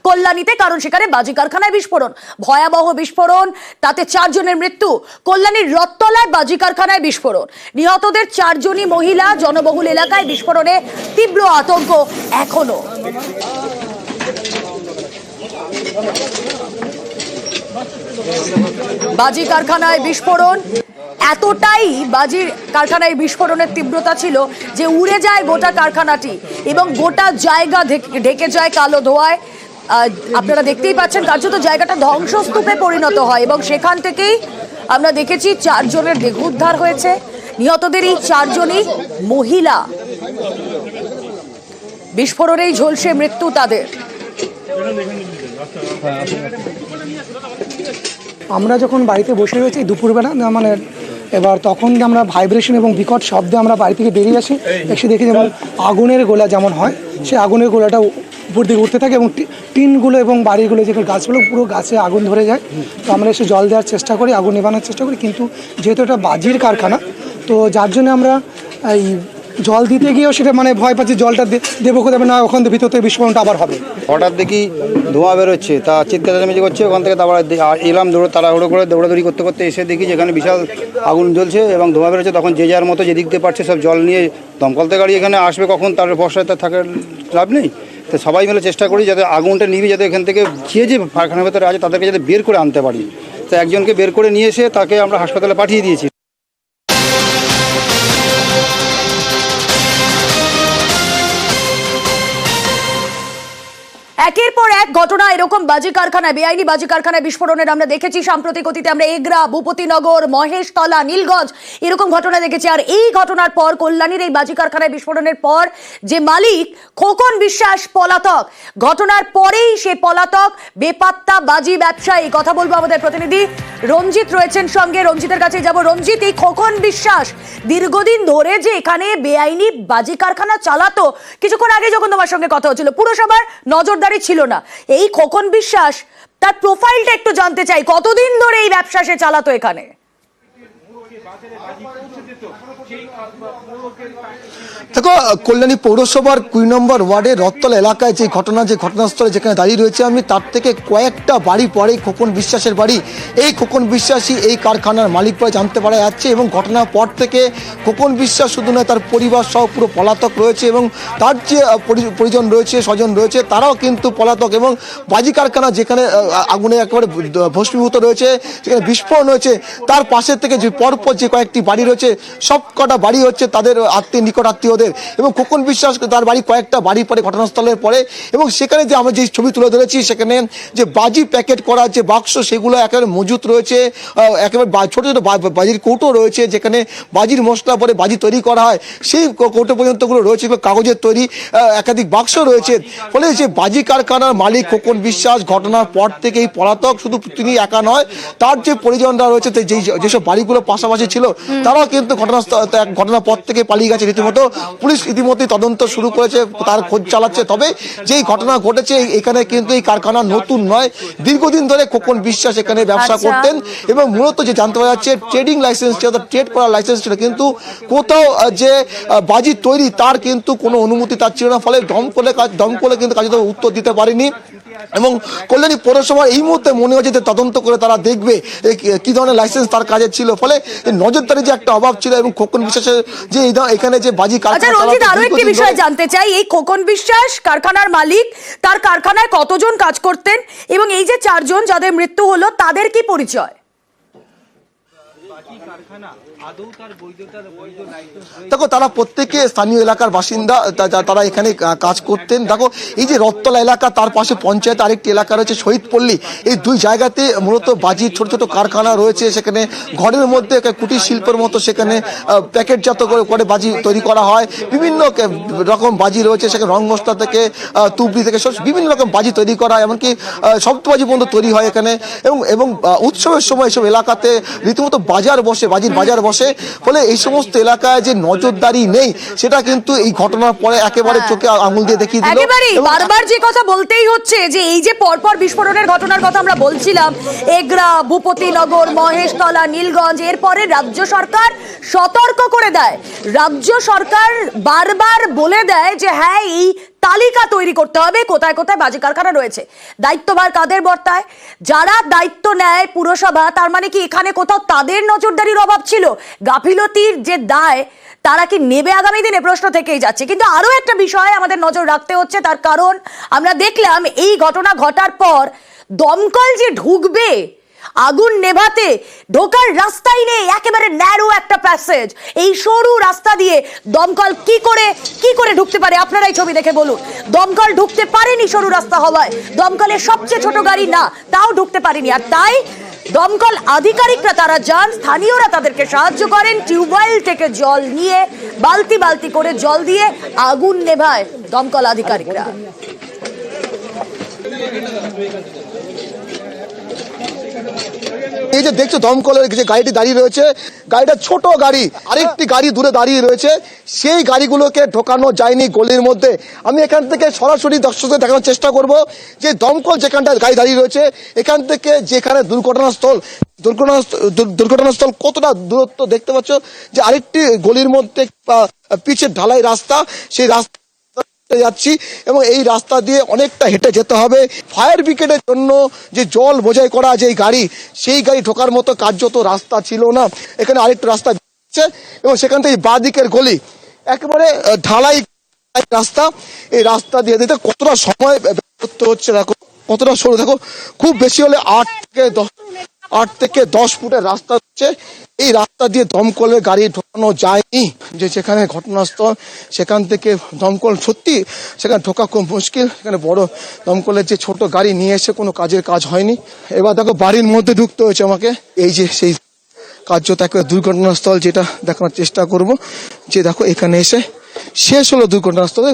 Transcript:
কল্যাণীতে, কারণ সেখানে বাজি কারখানায় বিস্ফোরণ, ভয়াবহ বিস্ফোরণ, তাতে 4 জনের মৃত্যু। কল্যাণীর রথতলায় বাজি কারখানায় বিস্ফোরণ, নিহতদের 4 জনই মহিলা। জনবহুল এলাকায় বিস্ফোরণে তীব্র আতঙ্ক এখনো। বাজি কারখানায় বিস্ফোরণ, এতটাই বাজির কারখানায় বিস্ফোরণের তীব্রতা ছিল যে উড়ে যায় গোটা কারখানাটি এবং গোটা জায়গা ঢেকে যায় কালো ধোঁয়ায়। আপনারা দেখতেই পাচ্ছেন কার্যত জায়গাটা ধ্বংসস্তূপে পরিণত হয় এবং সেখান থেকেই আমরা দেখেছি 4 জনের দেহ উদ্ধার হয়েছে। নিহতদের এই 4 জনই মহিলা। বিস্ফোরণেই ঝলসে মৃত্যু তাদের। আমরা যখন বাড়িতে বসে রয়েছি দুপুরবেলা, মানে এবার তখন আমরা ভাইব্রেশন এবং বিকট শব্দে আমরা বাড়ি থেকে বেরিয়ে আসি, এসে দেখি যেমন আগুনের গোলা যেমন হয় সেই আগুনের গোলাটা উপর দিকে উঠতে থাকে এবং টিনগুলো এবং বাড়িগুলো যেগুলো গাছগুলো পুরো গাছে আগুন ধরে যায়। তো আমরা এসে জল দেওয়ার চেষ্টা করি, আগুন নেভানোর চেষ্টা করি, কিন্তু যেহেতু এটা বাজির কারখানা তো যার জন্য আমরা এই জল দিতে গিয়েও সেটা মানে ভয় পাচ্ছি জলটা দেবো কোথাও না, ওখান থেকে ভিতর থেকে বিস্ফোরণটা আবার হবে। হঠাৎ দেখি ধোঁয়া বেরোচ্ছে, তা চিৎকার চেঁচামেচি করছে, ওখান থেকে তারপর এলাম তাড়াহুড়ো করে দৌড়াদৌড়ি করতে করতে এসে দেখি যেখানে বিশাল আগুন জ্বলছে এবং ধোঁয়া বেরোচ্ছে। তখন যে যার মতো যে দিকতে পারছে সব জল নিয়ে দমকলতে গাড়ি এখানে আসবে, কখন তার বর্ষায় তার থাকার লাভ নেই। তো সবাই মিলে চেষ্টা করি যাতে আগুনটা নিভে, যাতে এখান থেকে যে কারখানার ভেতরে আছে তাদেরকে যাতে বের করে আনতে পারি। তো একজনকে বের করে নিয়ে এসে তাকে আমরা হাসপাতালে পাঠিয়ে দিয়েছি। একের পর এক ঘটনা এরকম বাজি কারখানায়, বেআইনি বাজি কারখানায় বিস্ফোরণের আমরা দেখেছি। সাম্প্রতিক অতীতে আমরা এগরা, ভূপতিনগর, মহেশতলা, নীলগঞ্জ এরকম ঘটনা দেখেছি। আর এই ঘটনার পর, কল্যাণীর এই বাজি কারখানায় বিস্ফোরণের পর যে মালিক খোকন বিশ্বাস পলাতক, ঘটনার পরেই সে পলাতক বেপাত্তা বাজি ব্যবসায়ী। কথা বলবো আমাদের প্রতিনিধি রঞ্জিত রয়েছেন সঙ্গে, রঞ্জিতের কাছে যাব। রঞ্জিত, এই খোকন বিশ্বাস দীর্ঘদিন ধরে যে এখানে বেআইনি বাজি কারখানা চালাতো, কিছুক্ষণ আগে যখন তোমার সঙ্গে কথা হচ্ছিল পুরসভার নজরদারি ছিল না, এই খোকন বিশ্বাস তার প্রোফাইলটা একটু জানতে চাই। কতদিন ধরে এই ব্যবসা সে চালাতো এখানে? দেখো, কল্যাণী পৌরসভার 2 নম্বর ওয়ার্ডের রথতলা এলাকায় যে ঘটনাস্থলে যেখানে দাঁড়িয়ে রয়েছে আমি, তার থেকে কয়েকটা বাড়ি পরে খোকন বিশ্বাসের বাড়ি। এই খোকন বিশ্বাসই এই কারখানার মালিক বলে জানতে পারা যাচ্ছে এবং ঘটনার পর থেকে খোকন বিশ্বাস শুধু নয়, তার পরিবার সহ পুরো পলাতক রয়েছে এবং তার যে পরিজন রয়েছে, স্বজন রয়েছে, তারাও কিন্তু পলাতক। এবং বাজি কারখানা যেখানে আগুনে একেবারে ভস্মীভূত রয়েছে, যেখানে বিস্ফোরণ হয়েছে, তার পাশের থেকে যে পরপর যে কয়েকটি বাড়ি রয়েছে, সব কটা বাড়ি হচ্ছে তাদের নিকট আত্মীয়দের। এবং খোকন বিশ্বাস তার বাড়ি কয়েকটা বাড়ি পরে ঘটনাস্থলের পরে, এবং সেখানে যে আমরা যে ছবি তুলে ধরেছি সেখানে যে বাজি প্যাকেট করা যে বাক্স সেগুলো একেবারে মজুত রয়েছে, একেবারে ছোটো ছোটো বাজির কৌটো রয়েছে যেখানে বাজির মশলা পরে বাজি তৈরি করা হয়, সেই কৌটো পর্যন্তগুলো রয়েছে, কাগজের তৈরি একাধিক বাক্স রয়েছে। ফলে যে বাজি কারখানার মালিক খোকন বিশ্বাস ঘটনার পর থেকেই পলাতক। শুধু তিনি একা নয়, তার যে পরিজনরা রয়েছে, যেসব বাড়িগুলো পাশাপাশি ছিল তারাও কিন্তু ঘটনার পর থেকে পালিয়ে গেছে রীতিমতো। পুলিশ ইতিমধ্যে তদন্ত শুরু করেছে, তার খোঁজ চালাচ্ছে। তবে যেই ঘটনা ঘটেছে এখানে কিন্তু এই কারখানা নতুন নয়, দীর্ঘদিন ধরে খোকন বিশ্বাস এখানে ব্যবসা করতেন এবং মূলত যে জানতে পারা যাচ্ছে ট্রেডিং লাইসেন্স ছিল, ট্রেড করার লাইসেন্স ছিল, কিন্তু কোথাও যে বাজি তৈরি তার কিন্তু কোনো অনুমতি তার ছিল না। ফলে দমকলে কিন্তু কাজে উত্তর দিতে পারেনি। এবং কল্যাণী পৌরসভা এই মুহূর্তে মনে হচ্ছে যে তদন্ত করে তারা দেখবে কি ধরনের লাইসেন্স তার কাজের ছিল। ফলে নজরদারি যে একটা অভাব ছিল এবং খোকন বিশ্বাসের যে এখানে যে বাজি কারখানা। আরো একটি বিষয় জানতে চাই, এই খোকন বিশ্বাস কারখানার মালিক, তার কারখানায় কতজন কাজ করতেন এবং এই যে 4 জন যাদের মৃত্যু হলো তাদের কি পরিচয়? দেখো, তারা প্রত্যেকে স্থানীয় এলাকার বাসিন্দা, তারা এখানে কাজ করতেন। দেখো, এই যে রথতলা এলাকা, তার পাশে পঞ্চায়েত আরেকটি এলাকা রয়েছে শহীদপল্লী, এই দুই জায়গাতে মূলত বাজির ছোট ছোট কারখানা রয়েছে। সেখানে ঘরের মধ্যে কুটির শিল্পের মতো সেখানে প্যাকেটজাত করে বাজি তৈরি করা হয়। বিভিন্ন রকম বাজি রয়েছে, সেখানে রং মশলা থেকে তুবড়ি থেকে সব বিভিন্ন রকম বাজি তৈরি করা হয়, এমনকি শব্দবাজি পর্যন্ত তৈরি হয় এখানে। এবং উৎসবের সময় এসব এলাকাতে রীতিমতো বাজির বাজার বসে। ফলে এই সমস্ত এলাকায় যে নজরদারি নেই সেটা কিন্তু এই ঘটনার পরে একেবারে চোখে আঙুল দিয়ে দেখিয়ে দিল। বারবার যে কথা বলতেই হচ্ছে যে এই যে পরপর বিস্ফোরণের ঘটনার কথা আমরা বলছিলাম, এগরা, ভূপতিনগর, মহেশতলা, নীলগঞ্জ, এরপরে রাজ্য সরকার সতর্ক করে দেয়। রাজ্য সরকার বারবার বলে দেয় যে হ্যাঁ, এই তালিকা তৈরি করতে হবে কোথায় কোথায় বাজি কারখানা রয়েছে। দায়িত্বভার কাদের বর্তায়? যারা দায়িত্ব নেয় পুরসভা, তার মানে কি এখানে কোথাও তাদের নজরদারির অভাব ছিল? গাফিলতির যে দায় তারা কি নেবে আগামী দিনে? প্রশ্ন থেকেই যাচ্ছে। কিন্তু আরো একটা বিষয় আমাদের নজর রাখতে হচ্ছে, তার কারণ আমরা দেখলাম এই ঘটনা ঘটার পর দমকল যে ঢুকবে আগুন নেভাতে, ঢোকার রাস্তাই নেই, একেবারে ন্যারো একটা প্যাসেজ। এই সরু রাস্তা দিয়ে দমকল কি করে ঢুকতে পারে? আপনারাই ছবি দেখে বলুন। দমকল ঢুকতে পারেনি সরু রাস্তা হওয়ায়, দমকলের সবচেয়ে ছোট গাড়ি না, তাও ঢুকতে পারেনি। আর তাই দমকল আধিকারিকরা তারা যান, স্থানীয়রা তাদেরকে সাহায্য করেন, টিউবওয়েল থেকে জল নিয়ে বালতি বালতি করে জল দিয়ে আগুন নেভায় দমকল আধিকারিকরা। এই যে দেখছো দমকলের যে গাড়িটি দাঁড়িয়ে রয়েছে, গাড়িটা ছোট গাড়ি, আরেকটি গাড়ি দূরে দাঁড়িয়ে রয়েছে, সেই গাড়িগুলোকে ঢোকানো যায়নি গলির মধ্যে। আমি এখান থেকে সরাসরি দর্শকদের দেখানোর চেষ্টা করব যে দমকল যেখানটা গাড়ি দাঁড়িয়ে রয়েছে, এখান থেকে যেখানে দুর্ঘটনাস্থল কতটা দূরত্ব দেখতে পাচ্ছ, যে আরেকটি গলির মধ্যে পিচের ঢালাই রাস্তা, সেই রাস্তা যাচ্ছি এবং এই রাস্তা দিয়ে অনেকটা হেঁটে যেতে হবে। ফায়ার ব্রিগেডের জন্য যে জল বোঝাই করা যে গাড়ি, সেই গাড়ি ঢোকার মতো কার্যত রাস্তা ছিল না। এখানে আরেকটা রাস্তা যাচ্ছে এবং সেখান থেকে বাঁ দিকের গলি একেবারে ঢালাই রাস্তা। এই রাস্তা দিয়ে দিতে কতটা সময় করতে হচ্ছে দেখো, কতটা সরু দেখো, খুব বেশি হলে 8 থেকে 10 ফুটের রাস্তা হচ্ছে। এই রাস্তা দিয়ে দমকলের গাড়ি ঢোকানো যায়নি। যে যেখানে ঘটনাস্থল, সেখান থেকে দমকল সত্যি সেখানে ঢোকা খুব মুশকিল। সেখানে বড় দমকলের যে ছোট গাড়ি নিয়ে এসে কোনো কাজ হয়নি। এবার দেখো বাড়ির মধ্যে ঢুকতে হয়েছে আমাকে। এই যে সেই কার্যত একটা দুর্ঘটনাস্থল, যেটা দেখানোর চেষ্টা করব। যে দেখো এখানে এসে শেষ হলো দুর্ঘটনাস্থলে।